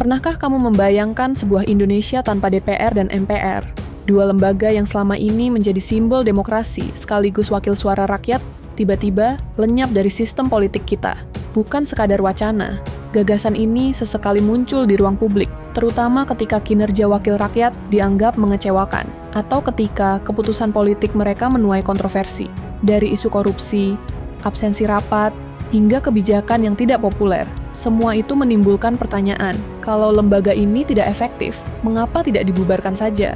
Pernahkah kamu membayangkan sebuah Indonesia tanpa DPR dan MPR? Dua lembaga yang selama ini menjadi simbol demokrasi sekaligus wakil suara rakyat, tiba-tiba lenyap dari sistem politik kita. Bukan sekadar wacana, gagasan ini sesekali muncul di ruang publik, terutama ketika kinerja wakil rakyat dianggap mengecewakan, atau ketika keputusan politik mereka menuai kontroversi, dari isu korupsi, absensi rapat, hingga kebijakan yang tidak populer. Semua itu menimbulkan pertanyaan, kalau lembaga ini tidak efektif, mengapa tidak dibubarkan saja?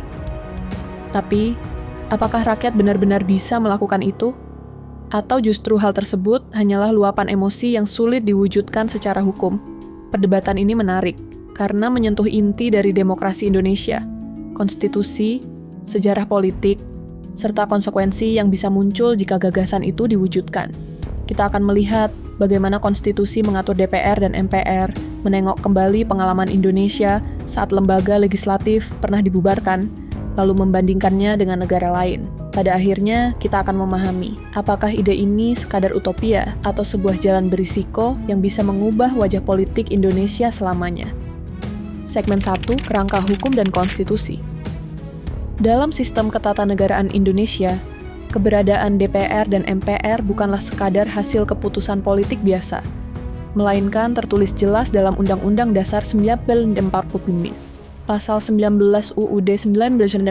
Tapi, apakah rakyat benar-benar bisa melakukan itu? Atau justru hal tersebut hanyalah luapan emosi yang sulit diwujudkan secara hukum? Perdebatan ini menarik, karena menyentuh inti dari demokrasi Indonesia, konstitusi, sejarah politik, serta konsekuensi yang bisa muncul jika gagasan itu diwujudkan. Kita akan melihat bagaimana konstitusi mengatur DPR dan MPR, menengok kembali pengalaman Indonesia saat lembaga legislatif pernah dibubarkan, lalu membandingkannya dengan negara lain. Pada akhirnya, kita akan memahami apakah ide ini sekadar utopia atau sebuah jalan berisiko yang bisa mengubah wajah politik Indonesia selamanya. Segmen 1, Kerangka Hukum dan Konstitusi. Dalam sistem ketatanegaraan Indonesia, keberadaan DPR dan MPR bukanlah sekadar hasil keputusan politik biasa, melainkan tertulis jelas dalam Undang-Undang Dasar 1945. Pasal 19 UUD 1945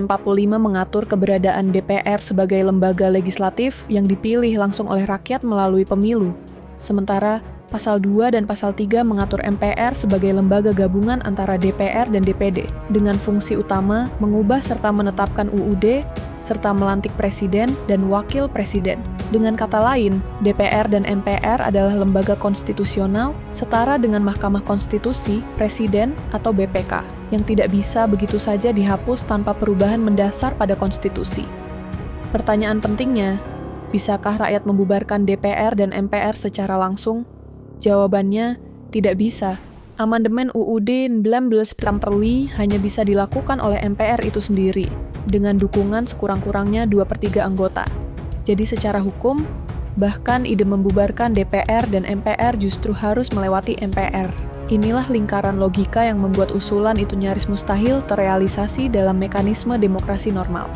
mengatur keberadaan DPR sebagai lembaga legislatif yang dipilih langsung oleh rakyat melalui pemilu. Sementara Pasal 2 dan Pasal 3 mengatur MPR sebagai lembaga gabungan antara DPR dan DPD, dengan fungsi utama mengubah serta menetapkan UUD, serta melantik presiden dan wakil presiden. Dengan kata lain, DPR dan MPR adalah lembaga konstitusional setara dengan Mahkamah Konstitusi, Presiden, atau BPK, yang tidak bisa begitu saja dihapus tanpa perubahan mendasar pada konstitusi. Pertanyaan pentingnya, bisakah rakyat membubarkan DPR dan MPR secara langsung? Jawabannya, tidak bisa. Amandemen UUD 1945 hanya bisa dilakukan oleh MPR itu sendiri, dengan dukungan sekurang-kurangnya 2/3 anggota. Jadi secara hukum, bahkan ide membubarkan DPR dan MPR justru harus melewati MPR. Inilah lingkaran logika yang membuat usulan itu nyaris mustahil terrealisasi dalam mekanisme demokrasi normal.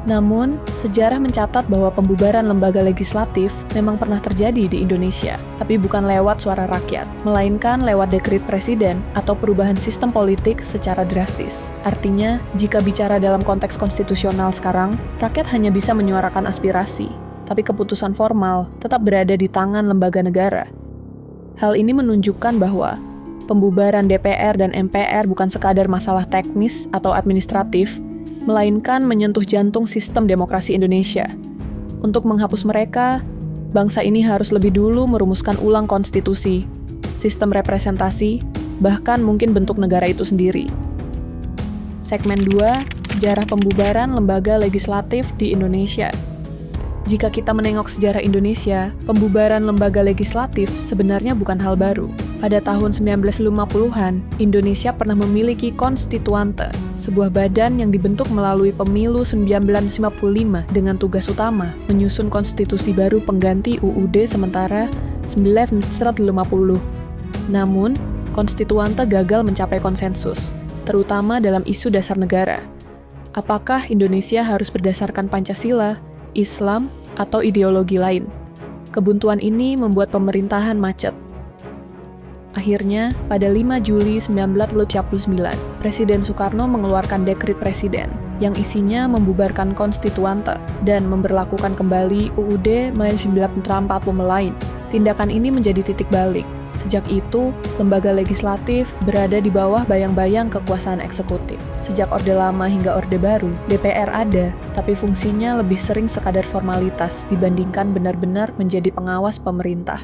Namun, sejarah mencatat bahwa pembubaran lembaga legislatif memang pernah terjadi di Indonesia, tapi bukan lewat suara rakyat, melainkan lewat dekret presiden atau perubahan sistem politik secara drastis. Artinya, jika bicara dalam konteks konstitusional sekarang, rakyat hanya bisa menyuarakan aspirasi, tapi keputusan formal tetap berada di tangan lembaga negara. Hal ini menunjukkan bahwa pembubaran DPR dan MPR bukan sekadar masalah teknis atau administratif, melainkan menyentuh jantung sistem demokrasi Indonesia. Untuk menghapus mereka, bangsa ini harus lebih dulu merumuskan ulang konstitusi, sistem representasi, bahkan mungkin bentuk negara itu sendiri. Segmen 2, Sejarah Pembubaran Lembaga Legislatif di Indonesia. Jika kita menengok sejarah Indonesia, pembubaran lembaga legislatif sebenarnya bukan hal baru. Pada tahun 1950-an, Indonesia pernah memiliki konstituante, sebuah badan yang dibentuk melalui pemilu 1955 dengan tugas utama menyusun konstitusi baru pengganti UUD sementara 1950. Namun, konstituante gagal mencapai konsensus, terutama dalam isu dasar negara. Apakah Indonesia harus berdasarkan Pancasila, Islam, atau ideologi lain? Kebuntuan ini membuat pemerintahan macet. Akhirnya, pada 5 Juli 1949, Presiden Soekarno mengeluarkan dekret presiden yang isinya membubarkan konstituante dan memberlakukan kembali UUD 1945 lain. Tindakan ini menjadi titik balik. Sejak itu, lembaga legislatif berada di bawah bayang-bayang kekuasaan eksekutif. Sejak Orde Lama hingga Orde Baru, DPR ada, tapi fungsinya lebih sering sekadar formalitas dibandingkan benar-benar menjadi pengawas pemerintah.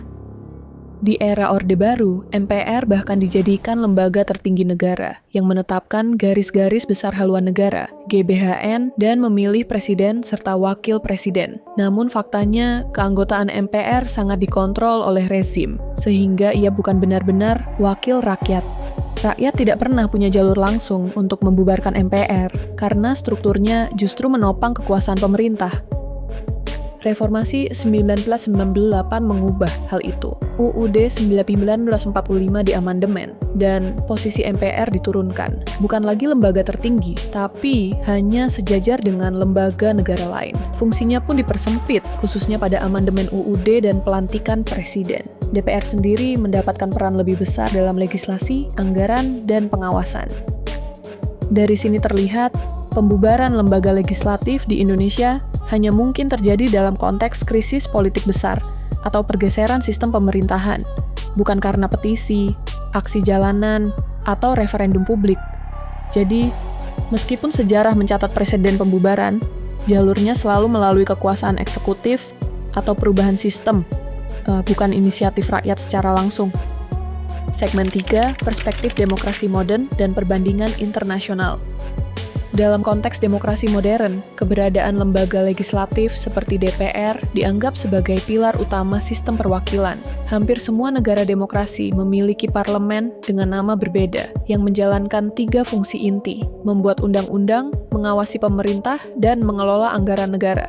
Di era Orde Baru, MPR bahkan dijadikan lembaga tertinggi negara yang menetapkan garis-garis besar haluan negara, GBHN, dan memilih presiden serta wakil presiden. Namun faktanya, keanggotaan MPR sangat dikontrol oleh rezim, sehingga ia bukan benar-benar wakil rakyat. Rakyat tidak pernah punya jalur langsung untuk membubarkan MPR, karena strukturnya justru menopang kekuasaan pemerintah. Reformasi 1998 mengubah hal itu. UUD 1945 diamandemen, dan posisi MPR diturunkan. Bukan lagi lembaga tertinggi, tapi hanya sejajar dengan lembaga negara lain. Fungsinya pun dipersempit, khususnya pada amandemen UUD dan pelantikan presiden. DPR sendiri mendapatkan peran lebih besar dalam legislasi, anggaran, dan pengawasan. Dari sini terlihat, pembubaran lembaga legislatif di Indonesia hanya mungkin terjadi dalam konteks krisis politik besar atau pergeseran sistem pemerintahan, bukan karena petisi, aksi jalanan, atau referendum publik. Jadi, meskipun sejarah mencatat preseden pembubaran, jalurnya selalu melalui kekuasaan eksekutif atau perubahan sistem, bukan inisiatif rakyat secara langsung. Segmen 3, Perspektif Demokrasi Modern dan Perbandingan Internasional. Dalam konteks demokrasi modern, keberadaan lembaga legislatif seperti DPR dianggap sebagai pilar utama sistem perwakilan. Hampir semua negara demokrasi memiliki parlemen dengan nama berbeda, yang menjalankan 3 fungsi inti: membuat undang-undang, mengawasi pemerintah, dan mengelola anggaran negara.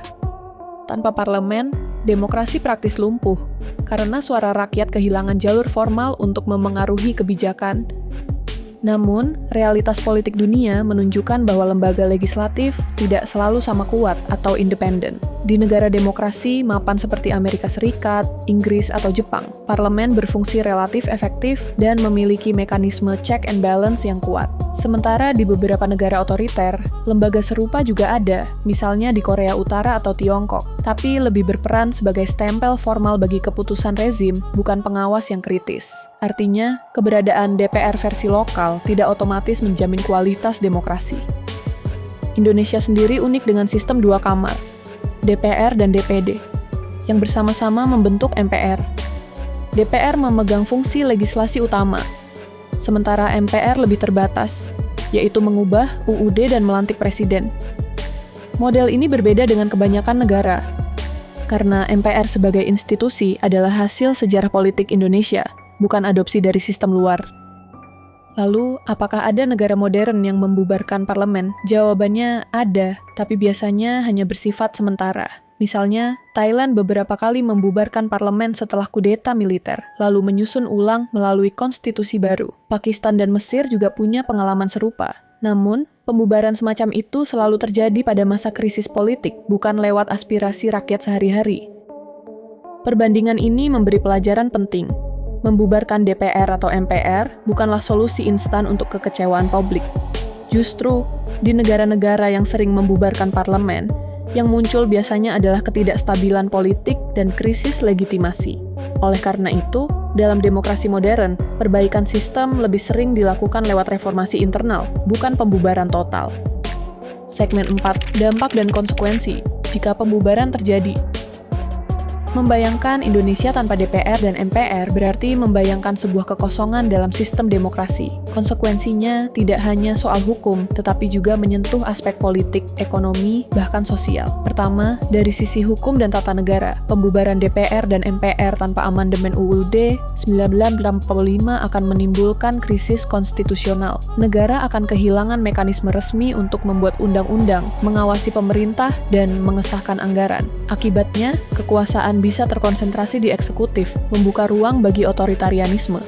Tanpa parlemen, demokrasi praktis lumpuh, karena suara rakyat kehilangan jalur formal untuk memengaruhi kebijakan. Namun, realitas politik dunia menunjukkan bahwa lembaga legislatif tidak selalu sama kuat atau independen. Di negara demokrasi mapan seperti Amerika Serikat, Inggris, atau Jepang, parlemen berfungsi relatif efektif dan memiliki mekanisme check and balance yang kuat. Sementara di beberapa negara otoriter, lembaga serupa juga ada, misalnya di Korea Utara atau Tiongkok, tapi lebih berperan sebagai stempel formal bagi keputusan rezim, bukan pengawas yang kritis. Artinya, keberadaan DPR versi lokal tidak otomatis menjamin kualitas demokrasi. Indonesia sendiri unik dengan sistem 2 kamar, DPR dan DPD, yang bersama-sama membentuk MPR. DPR memegang fungsi legislasi utama, sementara MPR lebih terbatas, yaitu mengubah UUD dan melantik presiden. Model ini berbeda dengan kebanyakan negara, karena MPR sebagai institusi adalah hasil sejarah politik Indonesia, bukan adopsi dari sistem luar. Lalu, apakah ada negara modern yang membubarkan parlemen? Jawabannya ada, tapi biasanya hanya bersifat sementara. Misalnya, Thailand beberapa kali membubarkan parlemen setelah kudeta militer, lalu menyusun ulang melalui konstitusi baru. Pakistan dan Mesir juga punya pengalaman serupa. Namun, pembubaran semacam itu selalu terjadi pada masa krisis politik, bukan lewat aspirasi rakyat sehari-hari. Perbandingan ini memberi pelajaran penting. Membubarkan DPR atau MPR bukanlah solusi instan untuk kekecewaan publik. Justru, di negara-negara yang sering membubarkan parlemen, yang muncul biasanya adalah ketidakstabilan politik dan krisis legitimasi. Oleh karena itu, dalam demokrasi modern, perbaikan sistem lebih sering dilakukan lewat reformasi internal, bukan pembubaran total. Segmen 4, Dampak dan Konsekuensi jika pembubaran terjadi. Membayangkan Indonesia tanpa DPR dan MPR berarti membayangkan sebuah kekosongan dalam sistem demokrasi. Konsekuensinya tidak hanya soal hukum, tetapi juga menyentuh aspek politik, ekonomi, bahkan sosial. Pertama, dari sisi hukum dan tata negara, pembubaran DPR dan MPR tanpa amandemen UUD 1945 akan menimbulkan krisis konstitusional. Negara akan kehilangan mekanisme resmi untuk membuat undang-undang, mengawasi pemerintah, dan mengesahkan anggaran. Akibatnya, kekuasaan bisa terkonsentrasi di eksekutif, membuka ruang bagi otoritarianisme.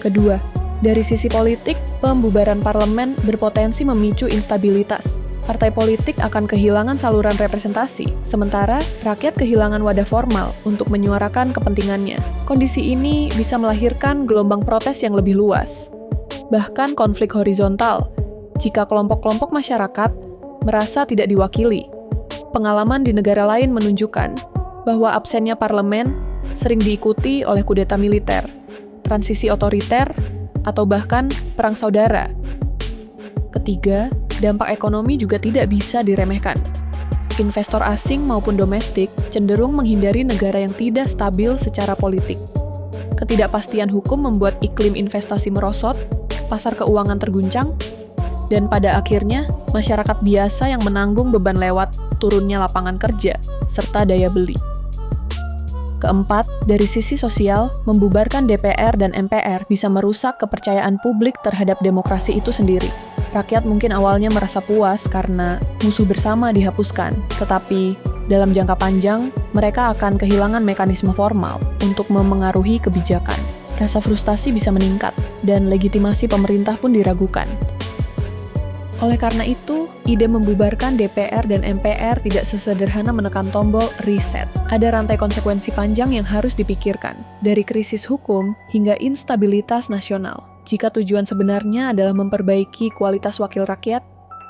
Kedua, dari sisi politik, pembubaran parlemen berpotensi memicu instabilitas. Partai politik akan kehilangan saluran representasi, sementara rakyat kehilangan wadah formal untuk menyuarakan kepentingannya. Kondisi ini bisa melahirkan gelombang protes yang lebih luas. Bahkan konflik horizontal, jika kelompok-kelompok masyarakat merasa tidak diwakili. Pengalaman di negara lain menunjukkan bahwa absennya parlemen sering diikuti oleh kudeta militer, transisi otoriter, atau bahkan perang saudara. Ketiga, dampak ekonomi juga tidak bisa diremehkan. Investor asing maupun domestik cenderung menghindari negara yang tidak stabil secara politik. Ketidakpastian hukum membuat iklim investasi merosot, pasar keuangan terguncang, dan pada akhirnya masyarakat biasa yang menanggung beban lewat turunnya lapangan kerja serta daya beli. Keempat, dari sisi sosial, membubarkan DPR dan MPR bisa merusak kepercayaan publik terhadap demokrasi itu sendiri. Rakyat mungkin awalnya merasa puas karena musuh bersama dihapuskan, tetapi dalam jangka panjang, mereka akan kehilangan mekanisme formal untuk memengaruhi kebijakan. Rasa frustasi bisa meningkat, dan legitimasi pemerintah pun diragukan. Oleh karena itu, ide membubarkan DPR dan MPR tidak sesederhana menekan tombol reset. Ada rantai konsekuensi panjang yang harus dipikirkan, dari krisis hukum hingga instabilitas nasional. Jika tujuan sebenarnya adalah memperbaiki kualitas wakil rakyat,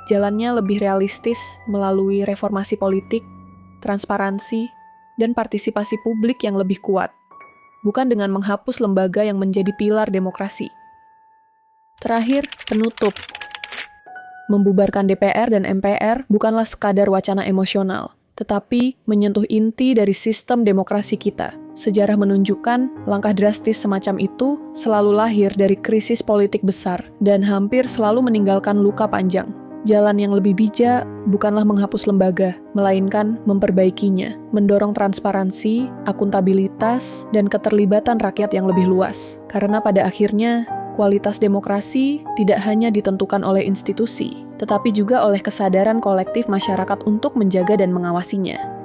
jalannya lebih realistis melalui reformasi politik, transparansi, dan partisipasi publik yang lebih kuat, bukan dengan menghapus lembaga yang menjadi pilar demokrasi. Terakhir, penutup. Membubarkan DPR dan MPR bukanlah sekadar wacana emosional, tetapi menyentuh inti dari sistem demokrasi kita. Sejarah menunjukkan langkah drastis semacam itu selalu lahir dari krisis politik besar dan hampir selalu meninggalkan luka panjang. Jalan yang lebih bijak bukanlah menghapus lembaga, melainkan memperbaikinya, mendorong transparansi, akuntabilitas, dan keterlibatan rakyat yang lebih luas. Karena pada akhirnya, kualitas demokrasi tidak hanya ditentukan oleh institusi, tetapi juga oleh kesadaran kolektif masyarakat untuk menjaga dan mengawasinya.